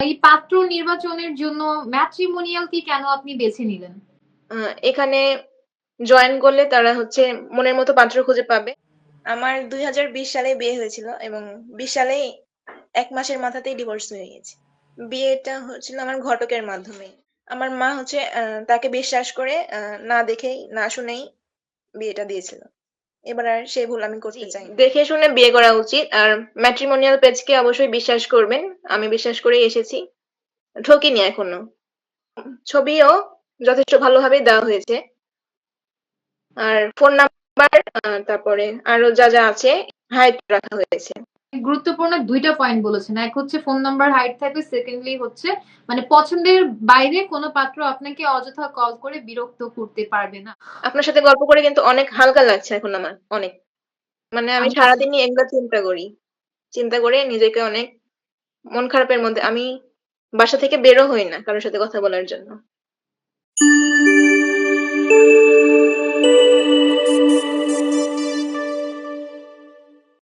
এই পাত্র নির্বাচনের জন্য ম্যাট্রিমোনিয়াল কি কেন আপনি বেছে নিলেন? এখানে জয়েন করলে তারা হচ্ছে মনের মতো পাত্র খুঁজে পাবে। আমার 2020 সালে বিয়ে হয়েছিল এবং 20 সালেই 1 মাসের মাথাতেই ডিভোর্স হয়ে গেছে। বিয়েটা হচ্ছিল আমার ঘটকের মাধ্যমে। আমার মা হচ্ছে তাকে বিশ্বাস করে না দেখেই না শুনেই বিয়েটা দিয়েছিল। এবার আর সেই ভুল আমি করতে চাই না। দেখে শুনে বিয়ে করা উচিত। আর ম্যাট্রিমোনিয়াল পেজকে অবশ্যই বিশ্বাস করবেন। আমি বিশ্বাস করেই এসেছি। ঠকিনি এখনো। ছবিও যথেষ্ট ভালোভাবেই দেওয়া হয়েছে। আর ফোন নাম্বার তারপরে আরো যা যা আছে হাইড রাখা হয়েছে। গুরুত্বপূর্ণ ২ টা পয়েন্ট বলেছেন। এক হচ্ছে ফোন নাম্বার হাইড থাকবে, সেকেন্ডলি হচ্ছে মানে পছন্দের বাইরে কোন পাত্র আপনাকে অযথা কল করে বিরক্ত করতে পারবে না। আপনার সাথে গল্প করে কিন্তু অনেক হালকা লাগছে এখন আমার, অনেক। মানে আমি আমি সারাদিনই এগুলা চিন্তা করি। চিন্তা করে নিজেকে অনেক মন খারাপের মধ্যে আমি বাসা থেকে বেরও হই না কারো সাথে কথা বলার জন্য।